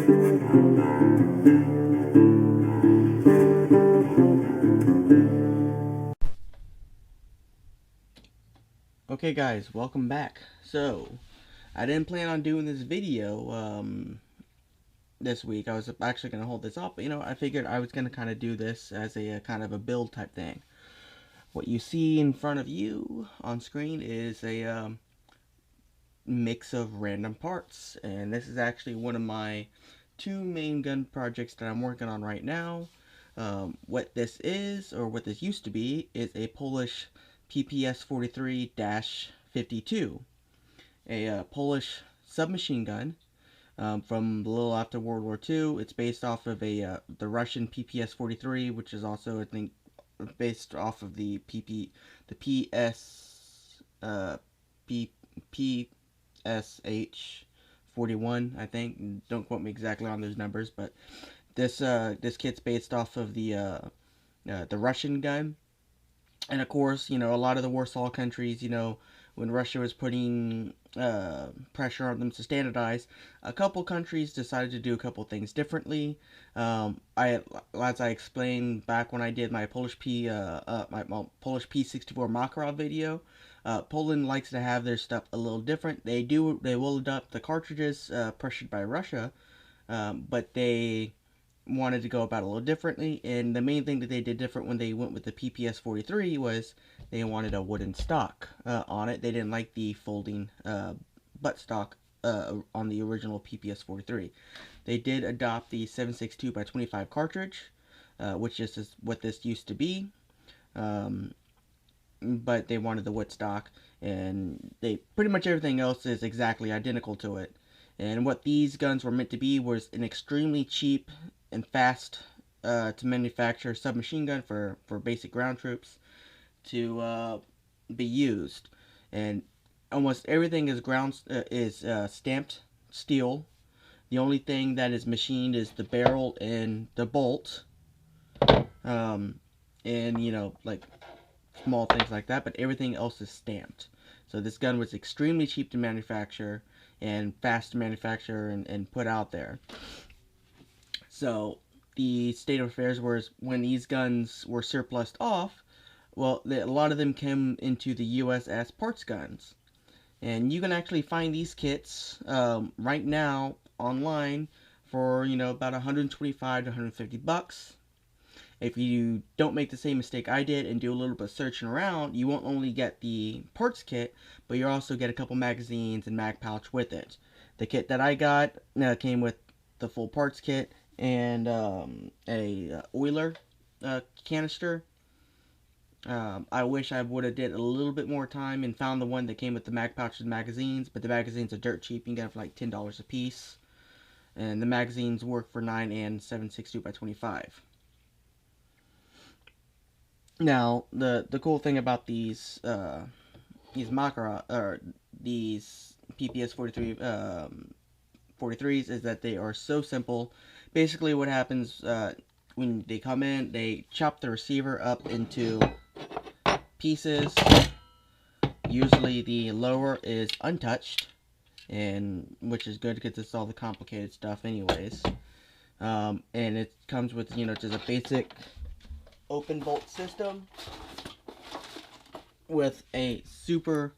Okay guys, welcome back. So, I didn't plan on doing this video this week. I was actually going to hold this up, but I figured I was going to kind of do this as a kind of a build type thing. What you see in front of you on screen is a mix of random parts, and this is actually one of my two main gun projects that I'm working on right now. What this is, or what this used to be, is a Polish PPS-43-52, a Polish submachine gun from a little after World War II. It's based off of the Russian PPS-43, which is also, I think, based off of the PPSH-41, I think. Don't quote me exactly on those numbers, but this kit's based off of the Russian gun. And of course, a lot of the Warsaw countries, when Russia was putting pressure on them to standardize, a couple countries decided to do a couple things differently. As I explained back when I did my Polish Polish P-64 Makarov video, Poland likes to have their stuff a little different. They will adopt the cartridges pressured by Russia, but they wanted to go about it a little differently, and the main thing that they did different when they went with the PPS-43 was they wanted a wooden stock on it. They didn't like the folding butt stock on the original PPS-43. They did adopt the 7.62x25 cartridge, which is what this used to be, but they wanted the wood stock, and they pretty much everything else is exactly identical to it. And what these guns were meant to be was an extremely cheap and fast to manufacture submachine gun for basic ground troops to be used. And almost everything is stamped steel. The only thing that is machined is the barrel and the bolt, and like small things like that, but everything else is stamped. So this gun was extremely cheap to manufacture and fast to manufacture and put out there. So the state of affairs was when these guns were surplused off, well, a lot of them came into the U.S. as parts guns. And you can actually find these kits right now online for, about 125 to 150 bucks. If you don't make the same mistake I did and do a little bit of searching around, you won't only get the parts kit, but you also get a couple magazines and mag pouch with it. The kit that I got came with the full parts kit and a oiler canister. I wish I would have did a little bit more time and found the one that came with the mag pouch and magazines, but the magazines are dirt cheap. You can get them for like $10 a piece, and the magazines work for 9 and 7.62x25. Now, the cool thing about these Makarov or these PPS-43 43s is that they are so simple. Basically, what happens when they come in, they chop the receiver up into pieces. Usually, the lower is untouched, and which is good because it's all the complicated stuff, anyways. And it comes with just a basic open bolt system with a super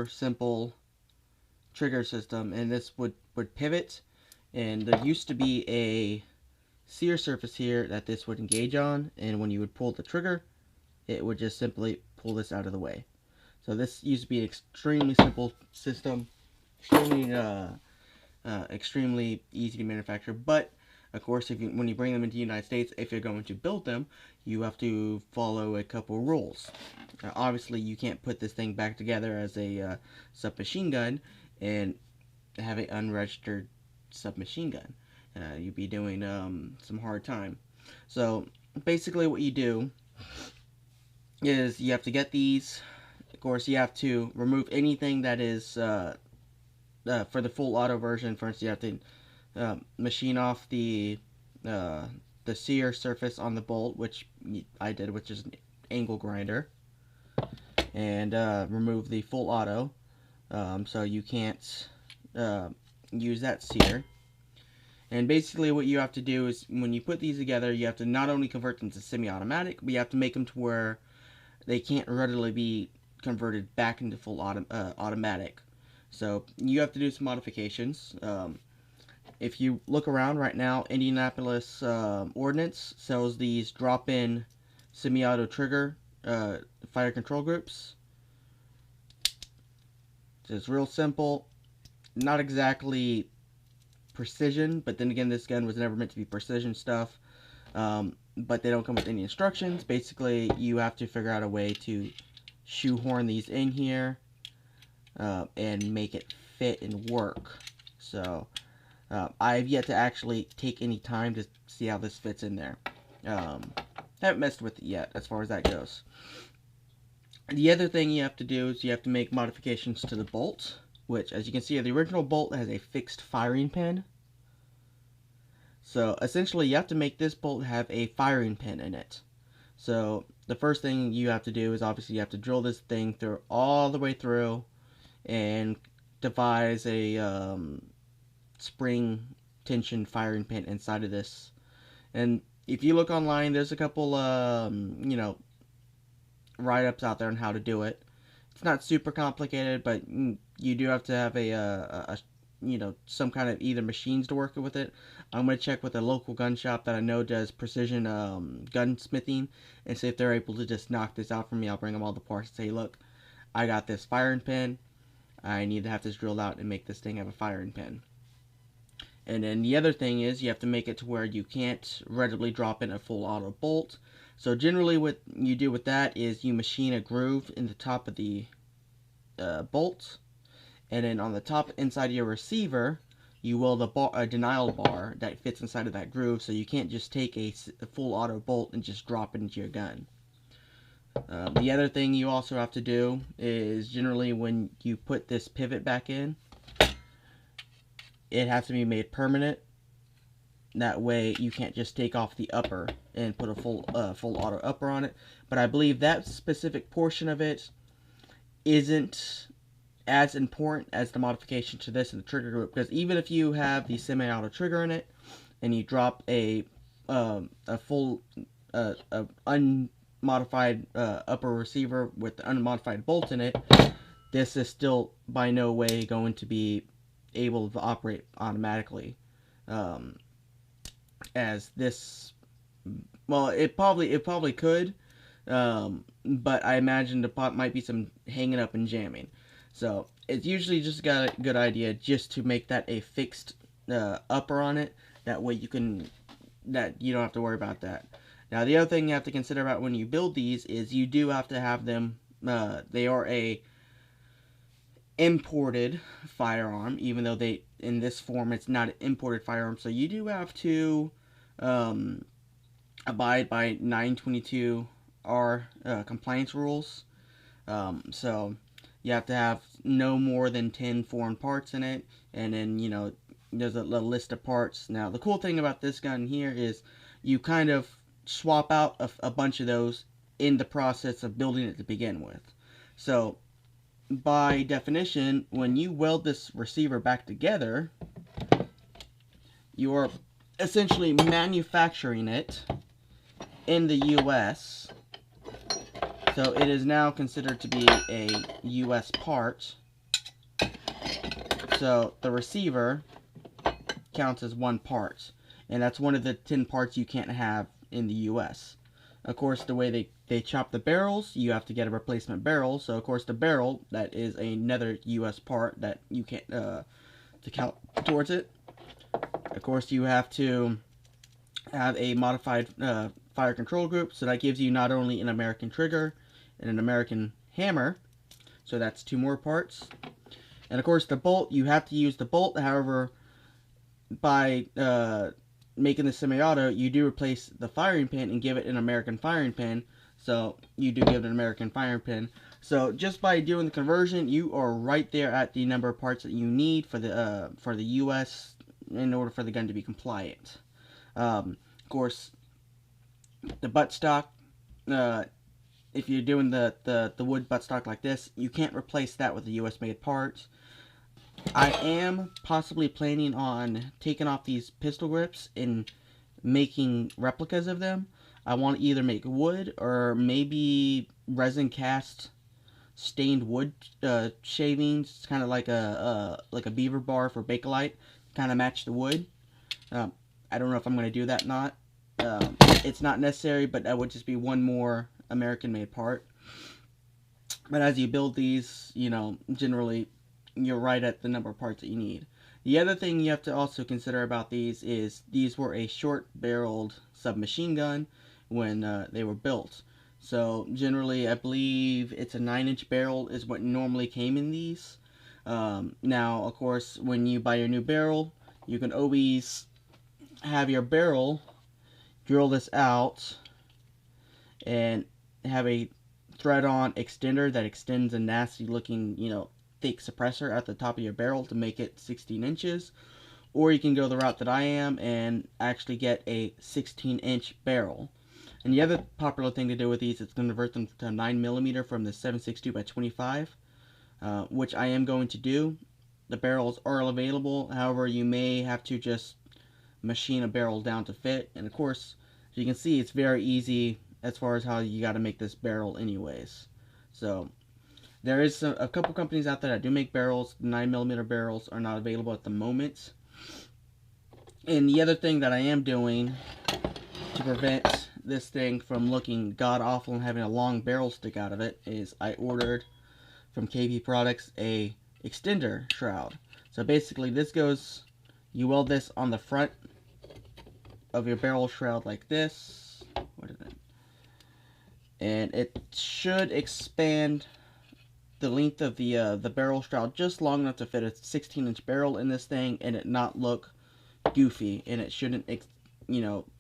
simple trigger system, and this would pivot, and there used to be a sear surface here that this would engage on, and when you would pull the trigger, it would just simply pull this out of the way. So this used to be an extremely simple system, extremely easy to manufacture, but of course, when you bring them into the United States, if you're going to build them, you have to follow a couple rules. Obviously, you can't put this thing back together as a submachine gun and have an unregistered submachine gun. You'd be doing some hard time. So, basically what you do is you have to get these. Of course, you have to remove anything that is, for the full auto version, for instance, you have to machine off the sear surface on the bolt, which I did, which is an angle grinder, and remove the full auto, so you can't use that sear. And basically what you have to do is when you put these together, you have to not only convert them to semi-automatic, but you have to make them to where they can't readily be converted back into full automatic. So you have to do some modifications. If you look around right now, Indianapolis Ordnance sells these drop-in semi-auto trigger fire control groups. So it's real simple, not exactly precision, but then again, this gun was never meant to be precision stuff. But they don't come with any instructions. Basically, you have to figure out a way to shoehorn these in here and make it fit and work. So I've yet to actually take any time to see how this fits in there. Haven't messed with it yet as far as that goes. The other thing you have to do is you have to make modifications to the bolt, which, as you can see, the original bolt has a fixed firing pin. So essentially you have to make this bolt have a firing pin in it. So the first thing you have to do is obviously you have to drill this thing through all the way through and devise a spring tension firing pin inside of this. And if you look online, there's a couple write-ups out there on how to do it. It's not super complicated, but you do have to have a some kind of either machines to work with it. I'm going to check with a local gun shop that I know does precision gunsmithing and see if they're able to just knock this out for me. I'll bring them all the parts and say, look, I got this firing pin. I need to have this drilled out and make this thing have a firing pin. And then the other thing is you have to make it to where you can't readily drop in a full auto bolt. So generally what you do with that is you machine a groove in the top of the bolt. And then on the top inside of your receiver, you weld a denial bar that fits inside of that groove, so you can't just take a full auto bolt and just drop it into your gun. The other thing you also have to do is generally when you put this pivot back in, it has to be made permanent. That way you can't just take off the upper and put a full auto upper on it. But I believe that specific portion of it isn't as important as the modification to this in the trigger group, because even if you have the semi-auto trigger in it and you drop a full unmodified upper receiver with the unmodified bolt in it, this is still by no way going to be able to operate automatically. As this, well, it probably could, but I imagine the pot might be some hanging up and jamming. So it's usually just got a good idea just to make that a fixed upper on it. That way you don't have to worry about that. Now the other thing you have to consider about when you build these is you do have to have them. They are a imported firearm, even though in this form it's not an imported firearm. So you do have to abide by 922R compliance rules. So you have to have no more than 10 foreign parts in it, and then there's a list of parts. Now the cool thing about this gun here is you kind of swap out a bunch of those in the process of building it to begin with. So by definition, when you weld this receiver back together, you are essentially manufacturing it in the US. So it is now considered to be a US part. So the receiver counts as one part, and that's one of the 10 parts you can't have in the US. Of course, the way they chop the barrels, you have to get a replacement barrel. So of course the barrel, that is another US part that you can't to count towards it. Of course, you have to have a modified fire control group, so that gives you not only an American trigger and an American hammer, so that's 2 more parts. And of course the bolt, you have to use the bolt. However, by making the semi-auto, you do replace the firing pin and give it an American firing pin. So you do give it an American firing pin. So just by doing the conversion, you are right there at the number of parts that you need for the US in order for the gun to be compliant. Of course, the buttstock, if you're doing the wood buttstock like this, you can't replace that with a US made part. I am possibly planning on taking off these pistol grips and making replicas of them. I want to either make wood or maybe resin cast stained wood shavings, kind of like a beaver bar for Bakelite, kind of match the wood. I don't know if I'm going to do that or not. It's not necessary, but that would just be one more American-made part. But as you build these, generally you're right at the number of parts that you need. The other thing you have to also consider about these is these were a short-barreled submachine gun when they were built. So generally, I believe it's a 9-inch barrel is what normally came in these. Now, of course, when you buy your new barrel, you can always have your barrel drill this out and have a thread-on extender that extends a nasty-looking, thick suppressor at the top of your barrel to make it 16 inches. Or you can go the route that I am and actually get a 16-inch barrel. And the other popular thing to do with these is convert them to 9mm from the 7.62 by 25, which I am going to do. The barrels are available, however, you may have to just machine a barrel down to fit. And of course, as you can see, it's very easy as far as how you got to make this barrel anyways. So there is a couple companies out there that do make barrels. 9mm barrels are not available at the moment. And the other thing that I am doing to prevent this thing from looking god-awful and having a long barrel stick out of it is I ordered from KP Products a extender shroud. So basically this goes, you weld this on the front of your barrel shroud like this. What is it? And it should expand the length of the barrel shroud just long enough to fit a 16-inch barrel in this thing and it not look goofy, and it shouldn't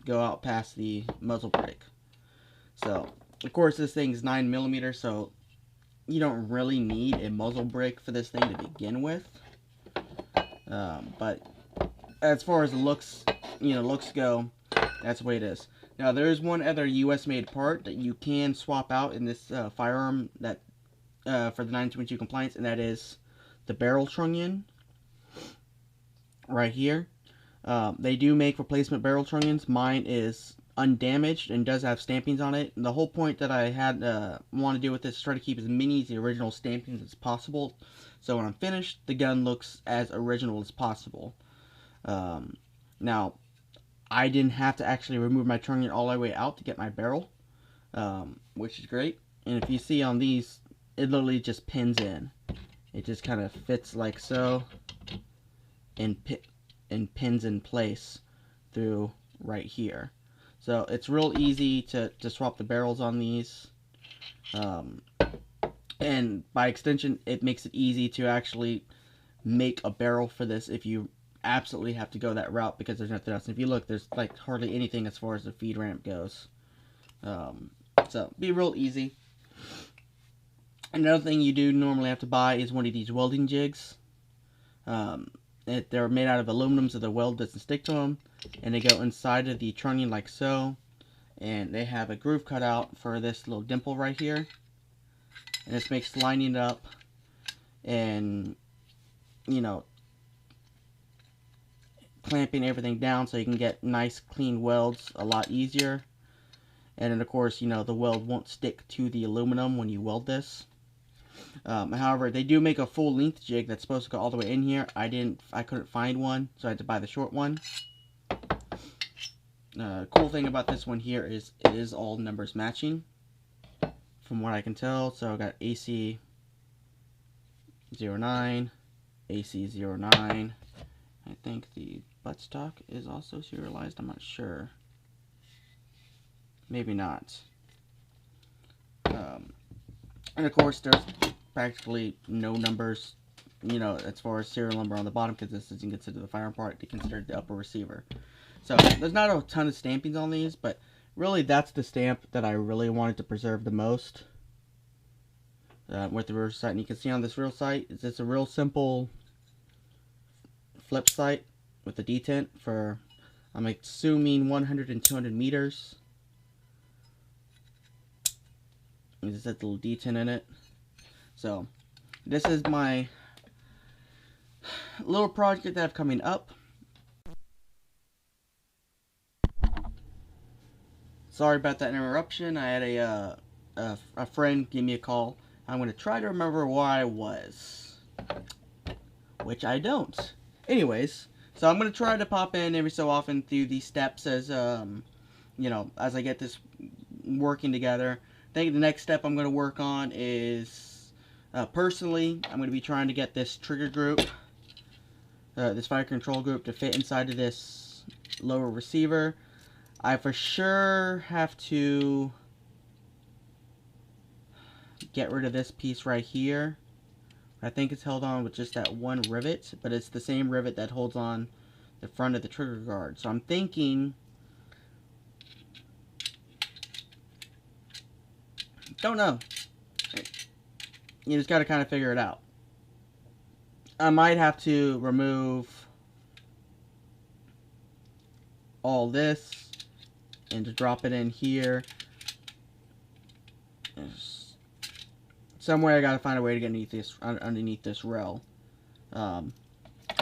go out past the muzzle brake. So of course this thing's 9mm, so you don't really need a muzzle brake for this thing to begin with. But as far as looks go, that's the way it is. Now there is one other US made part that you can swap out in this firearm that for the 922 compliance, and that is the barrel trunnion right here. They do make replacement barrel trunnions. Mine is undamaged and does have stampings on it. And the whole point that I had want to do with this is try to keep as many of the original stampings as possible. So when I'm finished, the gun looks as original as possible. Now, I didn't have to actually remove my trunnion all the way out to get my barrel, which is great. And if you see on these, it literally just pins in. It just kind of fits like so, and pins in place through right here. So it's real easy to swap the barrels on these. And by extension, it makes it easy to actually make a barrel for this if you absolutely have to go that route, because there's nothing else. And if you look, there's like hardly anything as far as the feed ramp goes. So be real easy. Another thing you do normally have to buy is one of these welding jigs. They're made out of aluminum, so the weld doesn't stick to them, and they go inside of the trunnion like so, and they have a groove cut out for this little dimple right here, and this makes lining it up and clamping everything down so you can get nice clean welds a lot easier. And then of course the weld won't stick to the aluminum when you weld this. However, they do make a full length jig that's supposed to go all the way in here. I couldn't find one, so I had to buy the short one. Cool thing about this one here is it is all numbers matching, from what I can tell. So I got AC 09, AC 09. I think the buttstock is also serialized. I'm not sure. Maybe not. And of course, there's practically no numbers, as far as serial number on the bottom, because this isn't considered the firearm part. They considered the upper receiver. So there's not a ton of stampings on these, but really that's the stamp that I really wanted to preserve the most. With the rear sight, and you can see on this rear sight, it's just a real simple flip sight with a detent for, I'm assuming, 100 and 200 meters. There's that little detent in it. So this is my little project that I have coming up. Sorry about that interruption. I had a friend give me a call. I'm going to try to remember where I was, which I don't. Anyways, so I'm going to try to pop in every so often through these steps as as I get this working together. I think the next step I'm going to work on is personally, I'm going to be trying to get this trigger group, this fire control group, to fit inside of this lower receiver. I for sure have to get rid of this piece right here. I think it's held on with just that one rivet, but it's the same rivet that holds on the front of the trigger guard. So I'm thinking, don't know. You just got to kind of figure it out. I might have to remove all this and to drop it in here. Somewhere I gotta find a way to get underneath this rail. I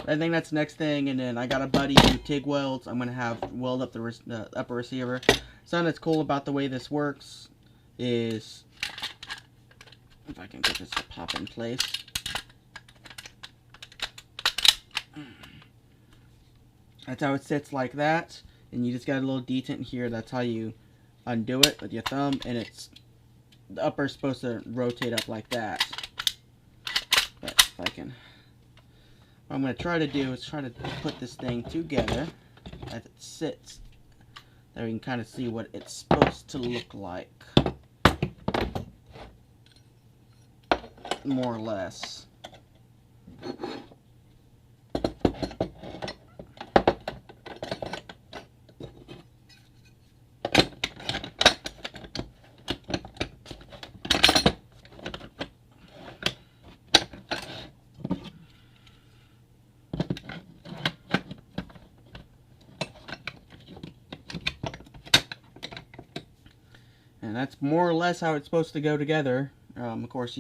think that's the next thing, and then I got a buddy who TIG welds. I'm gonna have weld up the upper receiver. Something that's cool about the way this works is, if I can get this to pop in place. That's how it sits, like that. And you just got a little detent here. That's how you undo it with your thumb, and the upper is supposed to rotate up like that. But if I can, what I'm going to try to do is try to put this thing together as it sits. There we can kind of see what it's supposed to look like, more or less. And that's more or less how it's supposed to go together. Of course,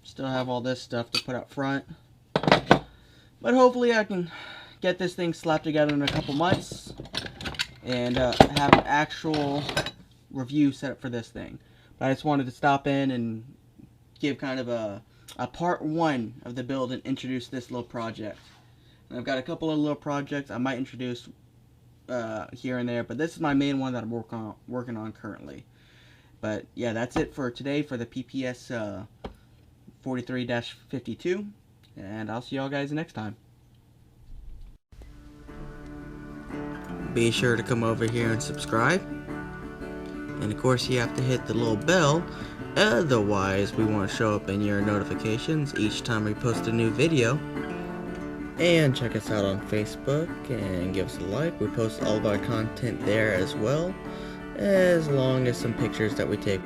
still have all this stuff to put up front. But hopefully I can get this thing slapped together in a couple months and have an actual review set up for this thing. But I just wanted to stop in and give kind of a part one of the build and introduce this little project. And I've got a couple of little projects I might introduce here and there, but this is my main one that I'm working on currently. But yeah, that's it for today for the PPS 43-52, and I'll see y'all guys next time. Be sure to come over here and subscribe, and of course you have to hit the little bell, otherwise we won't show up in your notifications each time we post a new video. And check us out on Facebook and give us a like. We post all of our content there as well, as long as some pictures that we take.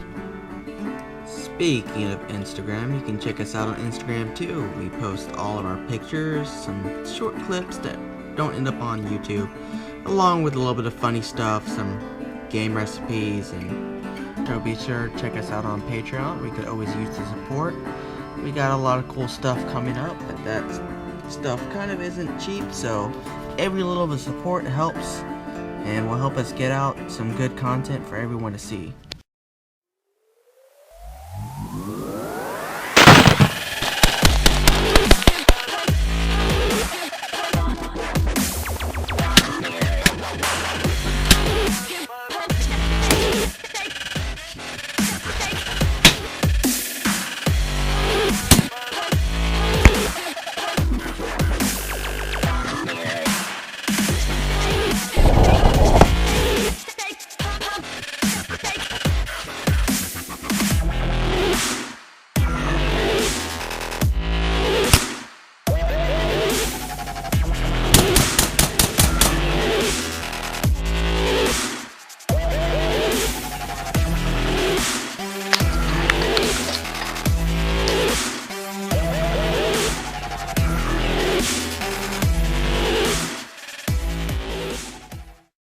Speaking of Instagram, you can check us out on Instagram too. We post all of our pictures, some short clips that don't end up on YouTube, along with a little bit of funny stuff, some game recipes, and so be sure to check us out on Patreon. We could always use the support. We got a lot of cool stuff coming up, but that stuff kind of isn't cheap, so every little bit of support helps and will help us get out some good content for everyone to see.